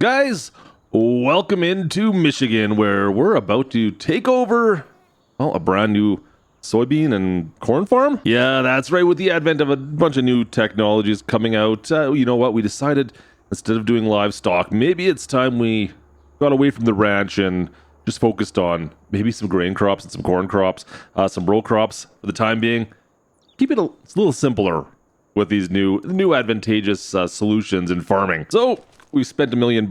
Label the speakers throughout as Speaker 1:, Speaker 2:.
Speaker 1: Guys, welcome into Michigan, where we're about to take over, well, a brand new soybean and corn farm. Yeah, that's right. With the advent of a bunch of new technologies coming out, you know what? We decided instead of doing livestock, maybe it's time we got away from the ranch and just focused on maybe some grain crops and some corn crops, some row crops for the time being. Keep it a little simpler with these new advantageous solutions in farming. So we spent $1 million.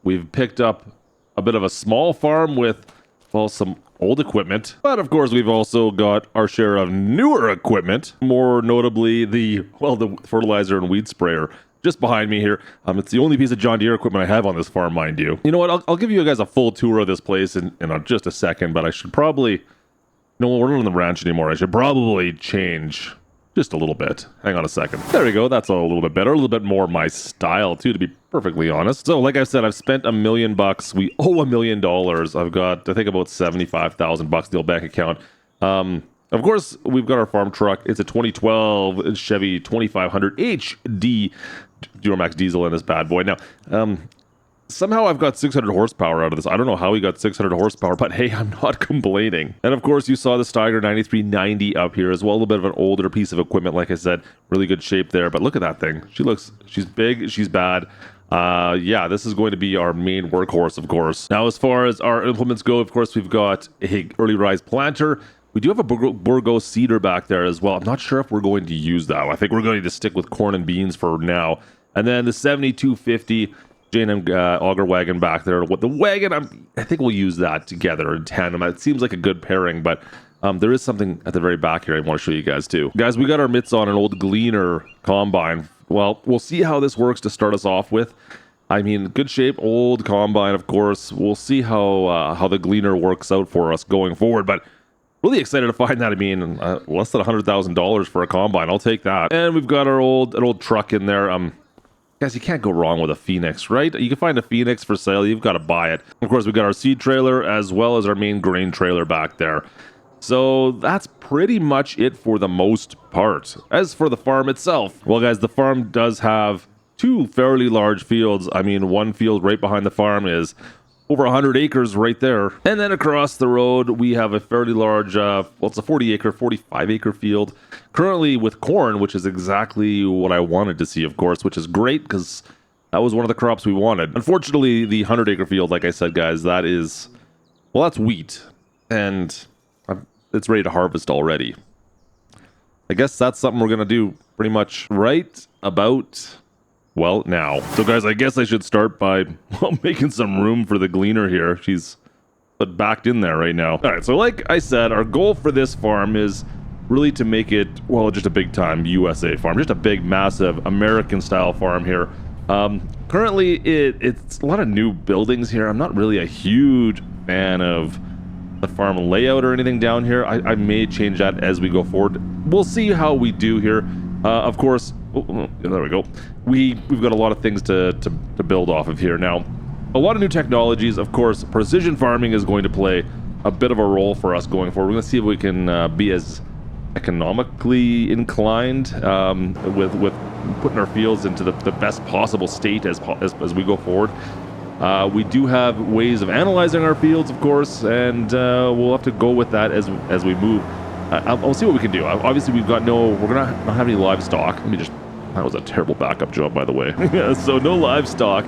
Speaker 1: We've picked up a bit of a small farm with, well, some old equipment. But of course, we've also got our share of newer equipment, more notably the fertilizer and weed sprayer just behind me here. It's the only piece of John Deere equipment I have on this farm, mind you. You know what? I'll give you guys a full tour of this place in just a second, but I should probably, no, we're not on the ranch anymore. I should probably change just a little bit. Hang on a second. There we go. That's a little bit better. A little bit more my style, too, to be perfectly honest. So, like I said, I've spent $1 million. We owe $1 million. I've got, I think, about $75,000 in the bank account. Of course, we've got our farm truck. It's a 2012 Chevy 2500 HD Duramax diesel in this bad boy. Now, somehow I've got 600 horsepower out of this. I don't know how we got 600 horsepower, but hey, I'm not complaining. And of course, you saw the Steiger 9390 up here as well. A little bit of an older piece of equipment, like I said. Really good shape there. But look at that thing. She's big, she's bad. Yeah, this is going to be our main workhorse, of course. Now, as far as our implements go, of course, we've got a early rise planter. We do have a Bourgeois seeder back there as well. I'm not sure if we're going to use that. I think we're going to stick with corn and beans for now. And then the 7250 J&M auger wagon back there. With the wagon, I think we'll use that together in tandem. It seems like a good pairing, but there is something at the very back here I want to show you guys too. Guys, we got our mitts on an old Gleaner combine. Well, we'll see how this works to start us off with. I mean, good shape, old combine, of course. We'll see how the Gleaner works out for us going forward, but really excited to find that. I mean, less than $100,000 for a combine. I'll take that. And we've got an old truck in there. Guys, you can't go wrong with a Phoenix, right? You can find a Phoenix for sale. You've got to buy it. Of course, we've got our seed trailer as well as our main grain trailer back there. So that's pretty much it for the most part. As for the farm itself, well, guys, the farm does have two fairly large fields. I mean, one field right behind the farm is over 100 acres right there. And then across the road, we have a fairly large, it's a 45 acre field. Currently with corn, which is exactly what I wanted to see, of course, which is great because that was one of the crops we wanted. Unfortunately, the 100 acre field, like I said, guys, that's wheat. And it's ready to harvest already. I guess that's something we're going to do pretty much right about, well, now. So guys, I guess I should start by, making some room for the Gleaner here. She's backed in there right now. All right, so like I said, our goal for this farm is really to make it, just a big time USA farm. Just a big, massive American style farm here. Currently, it's a lot of new buildings here. I'm not really a huge fan of the farm layout or anything down here. I may change that as we go forward. We'll see how we do here. Of course, there we go. We've got a lot of things to build off of here. Now, a lot of new technologies. Of course, precision farming is going to play a bit of a role for us going forward. We're going to see if we can be as economically inclined with putting our fields into the best possible state as we go forward. We do have ways of analyzing our fields, of course, and we'll have to go with that as we move. I'll see what we can do. Obviously, we're gonna not have any livestock. That was a terrible backup job, by the way. So no livestock.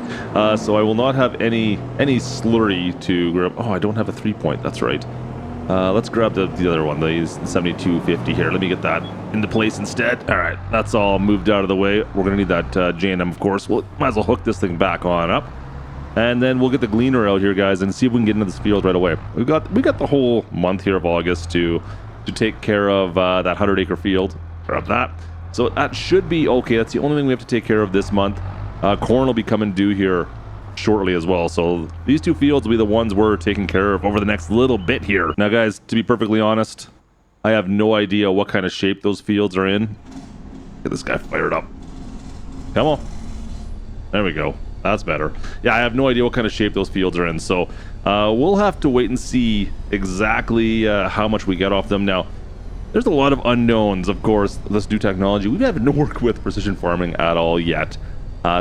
Speaker 1: So I will not have any slurry to grab. Oh, I don't have a 3-point. That's right. Let's grab the other one, the 7250 here. Let me get that into place instead. All right, that's all moved out of the way. We're gonna need that J&M, of course. We'll might as well hook this thing back on up. And then we'll get the Gleaner out here, guys, and see if we can get into this field right away. We got the whole month here of August to take care of that 100 acre field. Grab that. So that should be okay. That's the only thing we have to take care of this month. Corn will be coming due here shortly as well. So these two fields will be the ones we're taking care of over the next little bit here. Now, guys, to be perfectly honest, I have no idea what kind of shape those fields are in. Get this guy fired up. Come on. There we go. That's better. Yeah, I have no idea what kind of shape those fields are in. So we'll have to wait and see exactly how much we get off them. Now, there's a lot of unknowns, of course, this new technology. We haven't worked with precision farming at all yet.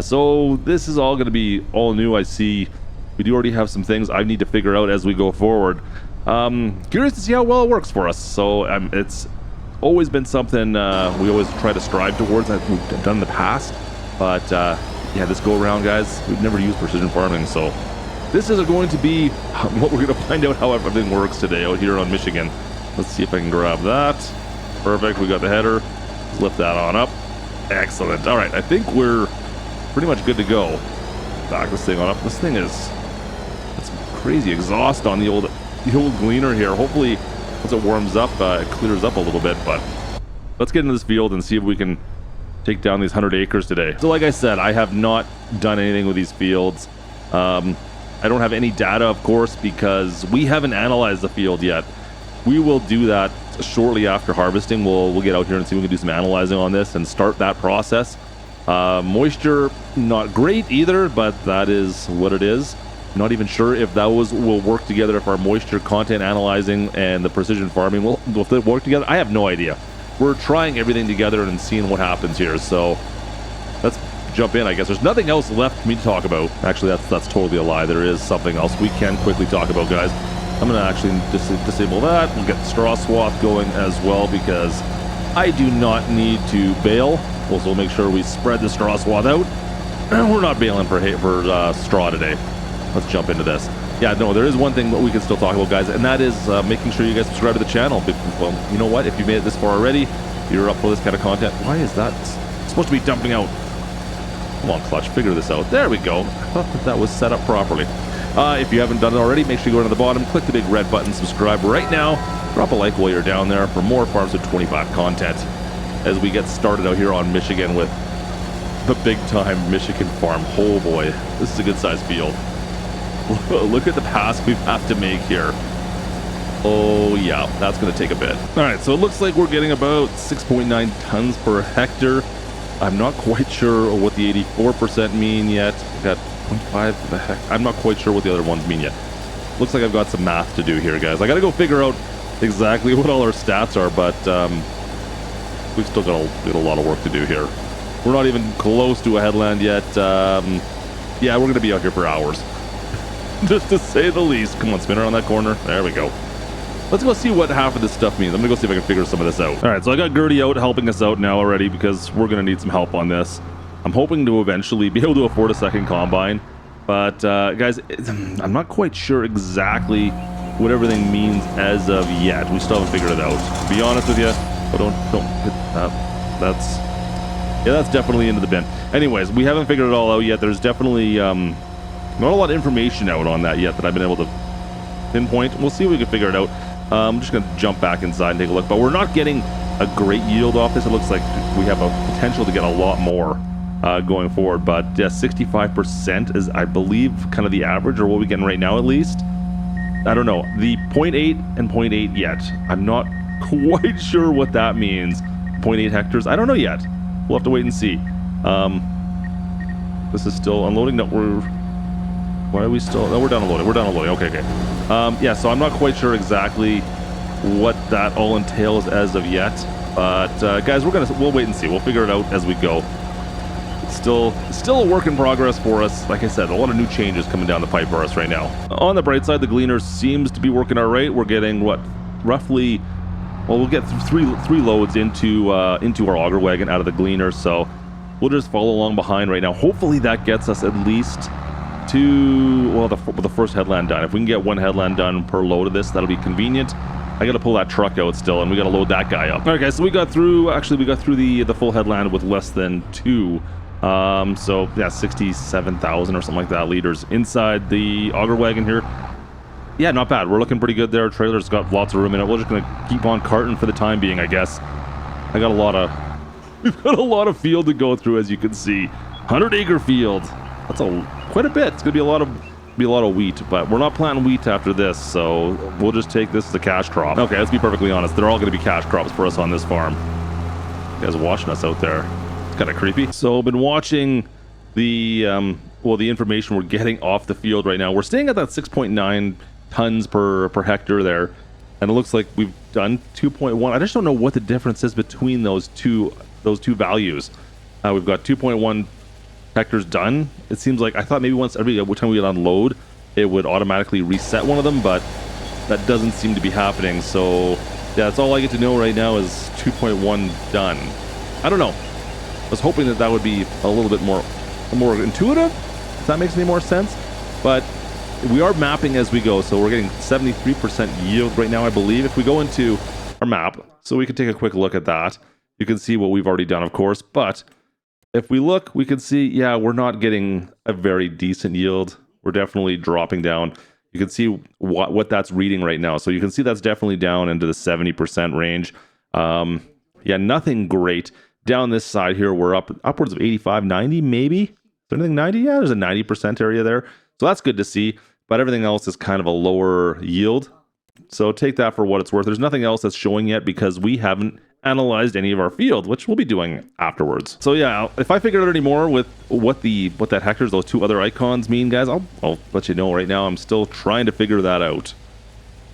Speaker 1: So this is all going to be all new. I see we do already have some things I need to figure out as we go forward. Curious to see how well it works for us. So it's always been something we always try to strive towards that we've done in the past. But yeah, this go around, guys, we've never used precision farming, so this is going to be what we're going to find out how everything works today out here on Michigan. Let's see if I can grab that. Perfect. We got the header. Let's lift that on up. Excellent. All right, I think we're pretty much good to go. Back this thing on up. This thing is, it's crazy exhaust on the old gleaner here. Hopefully once it warms up, it clears up a little bit. But let's get into this field and see if we can take down these 100 acres today. So like I said, I have not done anything with these fields. I don't have any data, of course, because we haven't analyzed the field yet. We will do that shortly after harvesting. We'll get out here and see if we can do some analyzing on this and start that process. Moisture, not great either, but that is what it is. Not even sure if those will work together, if our moisture content analyzing and the precision farming will work together. I have no idea. We're trying everything together and seeing what happens here. So let's jump in, I guess. There's nothing else left for me to talk about. Actually, that's totally a lie. There is something else we can quickly talk about, guys. I'm going to actually disable that and get the straw swath going as well, because I do not need to bale. Also, make sure we spread the straw swath out. We're not baling for straw today. Let's jump into this. Yeah, no, there is one thing that we can still talk about, guys, and that is making sure you guys subscribe to the channel. Well, you know what? If you made it this far already, you're up for this kind of content. Why is that supposed to be dumping out? Come on, Klutch, figure this out. There we go. I thought that was set up properly. If you haven't done it already, make sure you go down to the bottom, click the big red button, subscribe right now. Drop a like while you're down there for more Farms of 25 content as we get started out here on Michigan with the big-time Michigan farm. Oh boy, this is a good-sized field. Look at the pass we have to make here. Oh yeah, that's going to take a bit. All right, so it looks like we're getting about 6.9 tons per hectare. I'm not quite sure what the 84% mean yet. We've got 0.5 the heck. I'm not quite sure what the other ones mean yet. Looks like I've got some math to do here, guys. I got to go figure out exactly what all our stats are, but we've still got a lot of work to do here. We're not even close to a headland yet. Yeah, we're going to be out here for hours. Just to say the least. Come on, spin around that corner. There we go. Let's go see what half of this stuff means. I'm gonna go see if I can figure some of this out. All right, so I got Gertie out helping us out now already, because we're gonna need some help on this. I'm hoping to eventually be able to afford a second combine, but guys, I'm not quite sure exactly what everything means as of yet. We still haven't figured it out, to be honest with you. But don't hit that. That's definitely into the bin. Anyways, we haven't figured it all out yet. There's definitely not a lot of information out on that yet that I've been able to pinpoint. We'll see if we can figure it out. I'm just going to jump back inside and take a look. But we're not getting a great yield off this. It looks like we have a potential to get a lot more going forward. But yeah, 65% is, I believe, kind of the average, or what we're getting right now at least. I don't know. The 0.8 and 0.8 yet. I'm not quite sure what that means. 0.8 hectares. I don't know yet. We'll have to wait and see. This is still unloading. No, why are we still? No, we're done unloading. We're done unloading. Okay. Yeah, so I'm not quite sure exactly what that all entails as of yet. But guys, we'll wait and see. We'll figure it out as we go. It's still a work in progress for us. Like I said, a lot of new changes coming down the pipe for us right now. On the bright side, the gleaner seems to be working all right. We're getting what, roughly, well, we'll get three loads into our auger wagon out of the gleaner. So we'll just follow along behind right now. Hopefully that gets us at least to, well, the first headland done. If we can get one headland done per load of this, that'll be convenient. I got to pull that truck out still, and we got to load that guy up. All right, guys, so we got through the full headland with less than 2. So yeah, 67,000 or something like that liters inside the auger wagon here. Yeah, not bad. We're looking pretty good there. Trailer's got lots of room in it. We're just gonna keep on carting for the time being, I guess. We've got a lot of field to go through, as you can see. 100-acre field. That's quite a bit. It's gonna be a lot of wheat, but we're not planting wheat after this, so we'll just take this as a cash crop. Okay, let's be perfectly honest. They're all gonna be cash crops for us on this farm. You guys are watching us out there. It's kind of creepy. So I've been watching the information we're getting off the field right now. We're staying at that 6.9 tons per hectare there, and it looks like we've done 2.1. I just don't know what the difference is between those two values. We've got 2.1 hectares done. It seems like I thought maybe every time we would unload, it would automatically reset one of them, but that doesn't seem to be happening. So yeah, that's all I get to know right now is 2.1 done. I don't know. I was hoping that would be a little bit more intuitive, if that makes any more sense. But we are mapping as we go, so we're getting 73% yield right now, I believe. If we go into our map, so we can take a quick look at that. You can see what we've already done, of course, but if we look, we can see, yeah, we're not getting a very decent yield. We're definitely dropping down. You can see what that's reading right now. So you can see that's definitely down into the 70% range. Yeah, nothing great. Down this side here, we're upwards of 85, 90 maybe. Is there anything 90? Yeah, there's a 90% area there. So that's good to see. But everything else is kind of a lower yield. So take that for what it's worth. There's nothing else that's showing yet because we haven't analyzed any of our field, which we'll be doing afterwards. So yeah, if I figure out any more with what that hectares, those two other icons mean, guys, I'll let you know. Right now, I'm still trying to figure that out.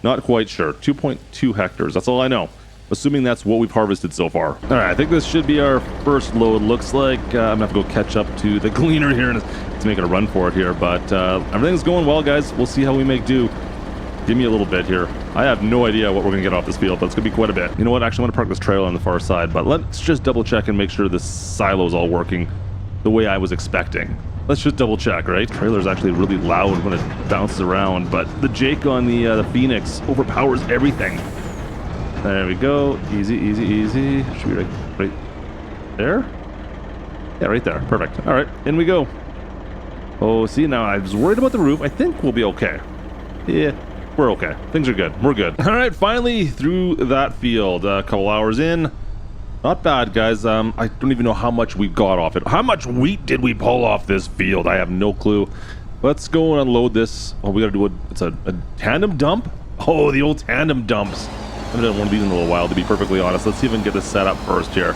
Speaker 1: Not quite sure. 2.2 hectares. That's all I know. Assuming that's what we've harvested so far. All right, I think this should be our first load. Looks like I'm gonna have to go catch up to the gleaner here and it's making a run for it here. But everything's going well, guys. We'll see how we make do. Give me a little bit here. I have no idea what we're going to get off this field, but it's going to be quite a bit. You know what? Actually, I'm going to park this trailer on the far side, but let's just double check and make sure this silo is all working the way I was expecting. Let's just double check, right? The trailer is actually really loud when it bounces around, but the Jake on the Phoenix overpowers everything. There we go. Easy, easy, easy. Should be right there? Yeah, right there. Perfect. All right, in we go. Oh, see, now I was worried about the roof. I think we'll be okay. Yeah. We're okay. Things are good. We're good. All right, finally through that field. A couple hours in. Not bad, guys. I don't even know how much we got off it. How much wheat did we pull off this field? I have no clue. Let's go and unload this. Oh, we got to do it's a tandem dump? Oh, the old tandem dumps. I haven't done one of these in a little while, to be perfectly honest. Let's see if we can get this set up first here.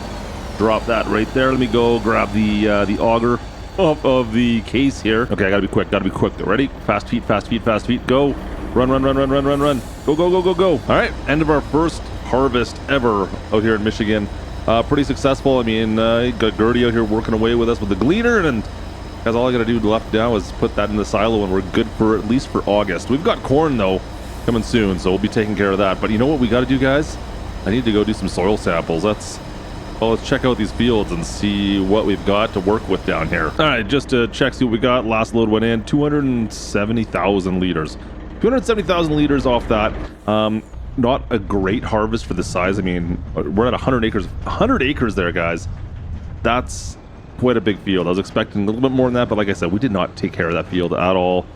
Speaker 1: Drop that right there. Let me go grab the auger off of the case here. Okay, I gotta be quick. Gotta be quick. Ready? Fast feet, fast feet, fast feet. Go. Run, run, run, run, run, run, run. Go, go, go, go, go. All right, end of our first harvest ever out here in Michigan. Pretty successful. I mean, got Gertie out here working away with us with the gleaner, and guys, all I gotta do left now is put that in the silo, and we're good for at least for August. We've got corn, though, coming soon, so we'll be taking care of that. But you know what we gotta do, guys? I need to go do some soil samples. Let's check out these fields and see what we've got to work with down here. All right, just to check, see what we got. Last load went in, 270,000 liters. 270,000 liters off that. Not a great harvest for the size. I mean, we're at 100 acres. 100 acres there, guys. That's quite a big field. I was expecting a little bit more than that, but like I said, we did not take care of that field at all.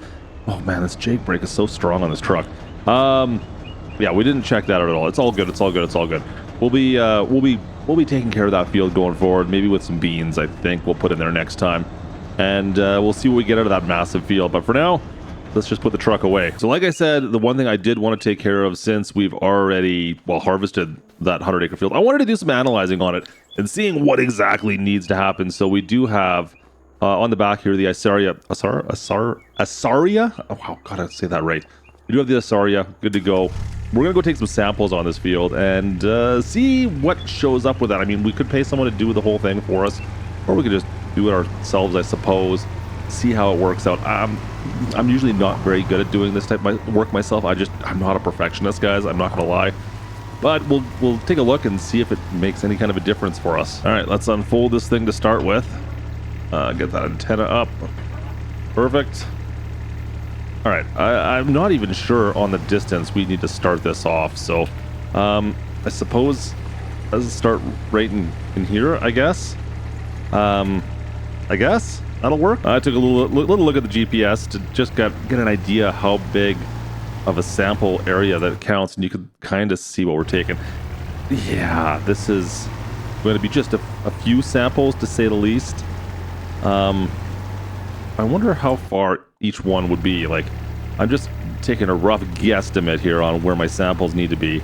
Speaker 1: Oh man, this Jake brake is so strong on this truck. Yeah, we didn't check that out at all. It's all good. It's all good. It's all good. We'll be taking care of that field going forward. Maybe with some beans, I think we'll put in there next time, and we'll see what we get out of that massive field. But for now, let's just put the truck away. So like I said, the one thing I did want to take care of since we've already, harvested that 100-acre field, I wanted to do some analyzing on it and seeing what exactly needs to happen. So we do have on the back here the Asaria. Oh, wow, gotta say that right. We do have the Asaria. Good to go. We're gonna go take some samples on this field and see what shows up with that. I mean, we could pay someone to do the whole thing for us, or we could just do it ourselves, I suppose. See how it works out. I'm usually not very good at doing this type of work myself. I'm not a perfectionist, guys. I'm not gonna lie. But we'll take a look and see if it makes any kind of a difference for us. All right, let's unfold this thing to start with. Get that antenna up. Perfect. All right, I'm not even sure on the distance we need to start this off. So I suppose let's start right in here, I guess. I guess that'll work. I took a little look at the GPS to just get an idea how big of a sample area that counts, and you could kind of see what we're taking. Yeah, this is going to be just a few samples, to say the least. I wonder how far each one would be. Like, I'm just taking a rough guesstimate here on where my samples need to be.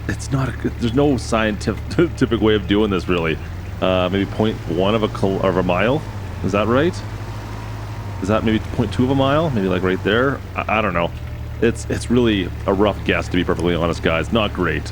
Speaker 1: It's not there's no scientific way of doing this, really. Maybe 0.1 of a mile. Is that right? Is that maybe 0.2 of a mile? Maybe like right there? I don't know. It's really a rough guess, to be perfectly honest, guys. Not great.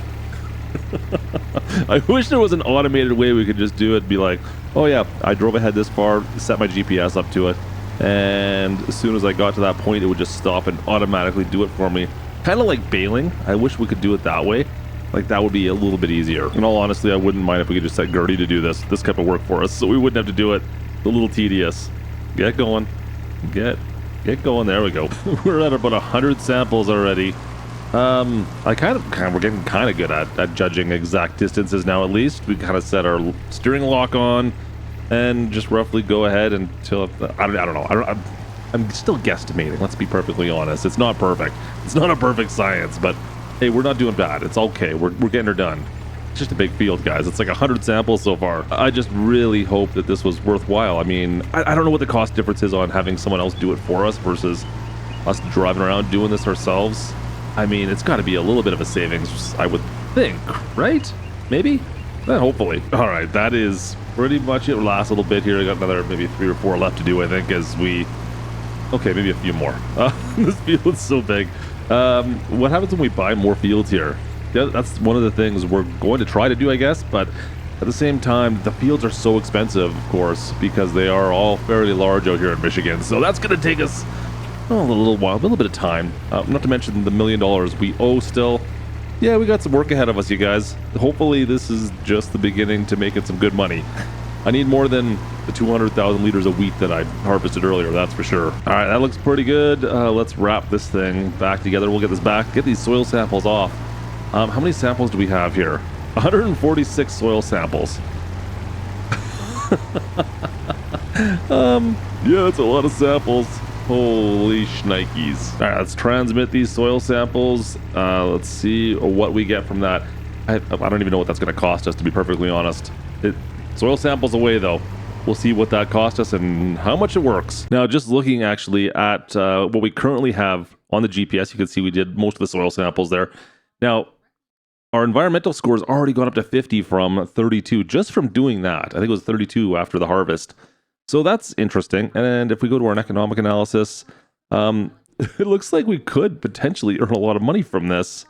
Speaker 1: I wish there was an automated way we could just do it. Be like, oh yeah, I drove ahead this far, set my GPS up to it, and as soon as I got to that point, it would just stop and automatically do it for me. Kind of like bailing. I wish we could do it that way. Like, that would be a little bit easier. In all honesty, I wouldn't mind if we could just set Gertie to do this type of work for us, so we wouldn't have to do it. It's a little tedious. Get going. Get going. There we go. We're at about 100 samples already. We're getting kind of good at judging exact distances now. At least we kind of set our steering lock on and just roughly go ahead until I don't know. I'm still guesstimating. Let's be perfectly honest. It's not perfect. It's not a perfect science, but hey, we're not doing bad. It's okay. We're getting her done. It's just a big field, guys. It's like 100 samples so far. I just really hope that this was worthwhile. I mean, I don't know what the cost difference is on having someone else do it for us versus us driving around doing this ourselves. I mean, it's got to be a little bit of a savings, I would think, right? Maybe? Hopefully. All right, that is pretty much it. Last little bit here. I got another maybe 3 or 4 left to do, I think, as we... Okay, maybe a few more. This field is so big. What happens when we buy more fields here? Yeah, that's one of the things we're going to try to do, I guess, but at the same time, the fields are so expensive, of course, because they are all fairly large out here in Michigan. So that's going to take us a little while, a little bit of time. Not to mention the $1 million we owe still. Yeah, we got some work ahead of us, you guys. Hopefully this is just the beginning to making some good money. I need more than the 200,000 liters of wheat that I harvested earlier, that's for sure. All right, that looks pretty good. Let's wrap this thing back together. We'll get this back, get these soil samples off. How many samples do we have here? 146 soil samples. Yeah, that's a lot of samples. Holy shnikes. All right, let's transmit these soil samples. Let's see what we get from that. I don't even know what that's going to cost us, to be perfectly honest. Soil samples away, though. We'll see what that cost us and how much it works. Now, just looking actually at what we currently have on the GPS, you can see we did most of the soil samples there. Now, our environmental scores already got up to 50 from 32 just from doing that. I think it was 32 after the harvest. So that's interesting. And if we go to our economic analysis, it looks like we could potentially earn a lot of money from this.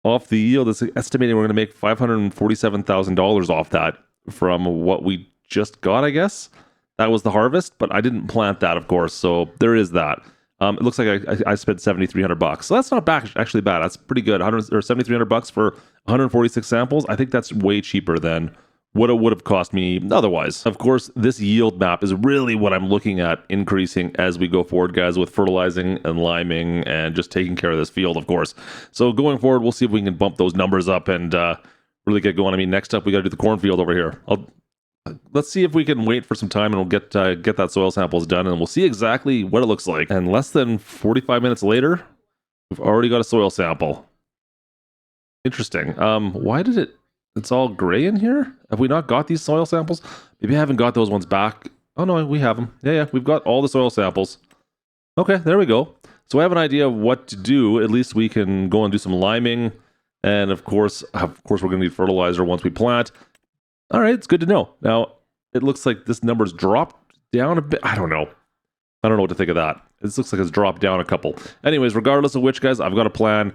Speaker 1: Off the yield, it's estimating we're going to make $547,000 off that from what we just got, I guess. That was the harvest, but I didn't plant that, of course. So there is that. It looks like I spent $7,300. So that's not actually bad. That's pretty good. $7,300 for 146 samples. I think that's way cheaper than what it would have cost me otherwise. Of course, this yield map is really what I'm looking at increasing as we go forward, guys, with fertilizing and liming and just taking care of this field, of course. So going forward, we'll see if we can bump those numbers up and really get going. I mean, next up, we got to do the cornfield over here. Let's see if we can wait for some time and we'll get that soil samples done and we'll see exactly what it looks like. And less than 45 minutes later, we've already got a soil sample. Interesting. Why did it's all gray in here? Have we not got these soil samples? Maybe I haven't got those ones back. Oh no, we have them. Yeah, we've got all the soil samples. Okay, there we go. So I have an idea of what to do. At least we can go and do some liming. And of course, we're going to need fertilizer once we plant. All right, it's good to know. Now, it looks like this number's dropped down a bit. I don't know what to think of that. It looks like it's dropped down a couple. Anyways, regardless of which, guys, I've got a plan.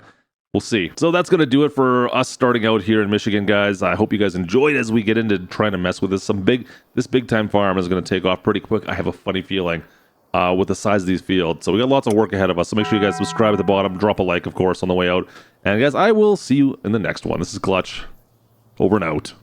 Speaker 1: We'll see. So that's going to do it for us starting out here in Michigan, guys. I hope you guys enjoyed as we get into trying to mess with this. This big time farm is going to take off pretty quick. I have a funny feeling with the size of these fields. So we got lots of work ahead of us. So make sure you guys subscribe at the bottom. Drop a like, of course, on the way out. And guys, I will see you in the next one. This is Klutch. Over and out.